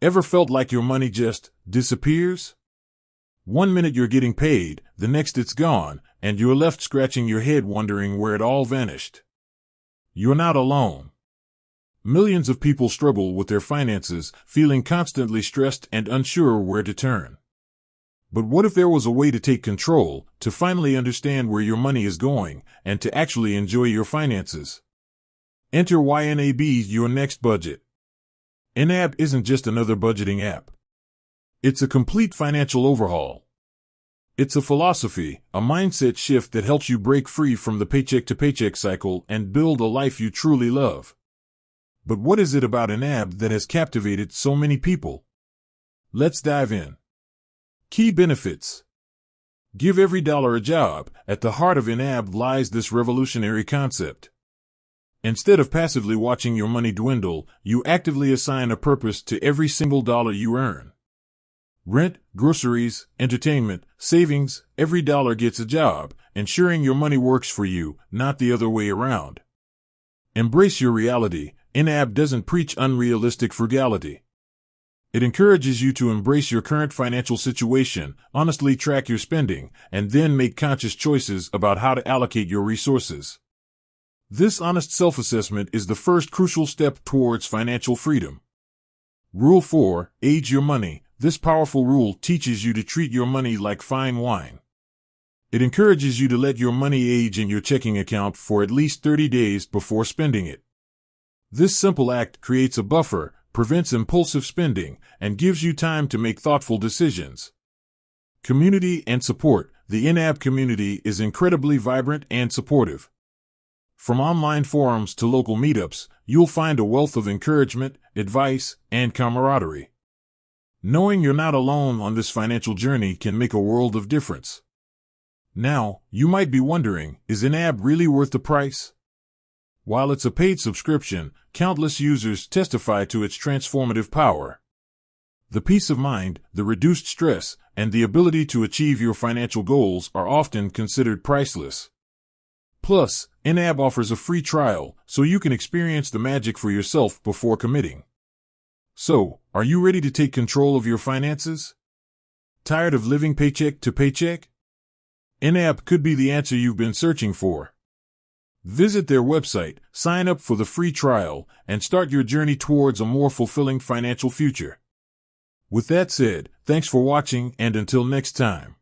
Ever felt like your money just disappears? One minute you're getting paid, the next it's gone, and you're left scratching your head wondering where it all vanished. You're not alone. Millions of people struggle with their finances, feeling constantly stressed and unsure where to turn. But what if there was a way to take control, to finally understand where your money is going, and to actually enjoy your finances? Enter YNAB's Your Next Budget. YNAB isn't just another budgeting app. It's a complete financial overhaul. It's a philosophy, a mindset shift that helps you break free from the paycheck-to-paycheck cycle and build a life you truly love. But what is it about YNAB that has captivated so many people? Let's dive in. Key benefits. Give every dollar a job. At the heart of YNAB lies this revolutionary concept. Instead of passively watching your money dwindle, you actively assign a purpose to every single dollar you earn. Rent, groceries, entertainment, savings, every dollar gets a job, ensuring your money works for you, not the other way around. Embrace your reality. YNAB doesn't preach unrealistic frugality. It encourages you to embrace your current financial situation, honestly track your spending, and then make conscious choices about how to allocate your resources. This honest self-assessment is the first crucial step towards financial freedom. Rule 4. Age your money. This powerful rule teaches you to treat your money like fine wine. It encourages you to let your money age in your checking account for at least 30 days before spending it. This simple act creates a buffer, prevents impulsive spending, and gives you time to make thoughtful decisions. Community and support. The YNAB community is incredibly vibrant and supportive. From online forums to local meetups, you'll find a wealth of encouragement, advice, and camaraderie. Knowing you're not alone on this financial journey can make a world of difference. Now, you might be wondering, is YNAB really worth the price? While it's a paid subscription, countless users testify to its transformative power. The peace of mind, the reduced stress, and the ability to achieve your financial goals are often considered priceless. Plus, YNAB offers a free trial, so you can experience the magic for yourself before committing. So, are you ready to take control of your finances? Tired of living paycheck to paycheck? YNAB could be the answer you've been searching for. Visit their website, sign up for the free trial, and start your journey towards a more fulfilling financial future. With that said, thanks for watching, and until next time.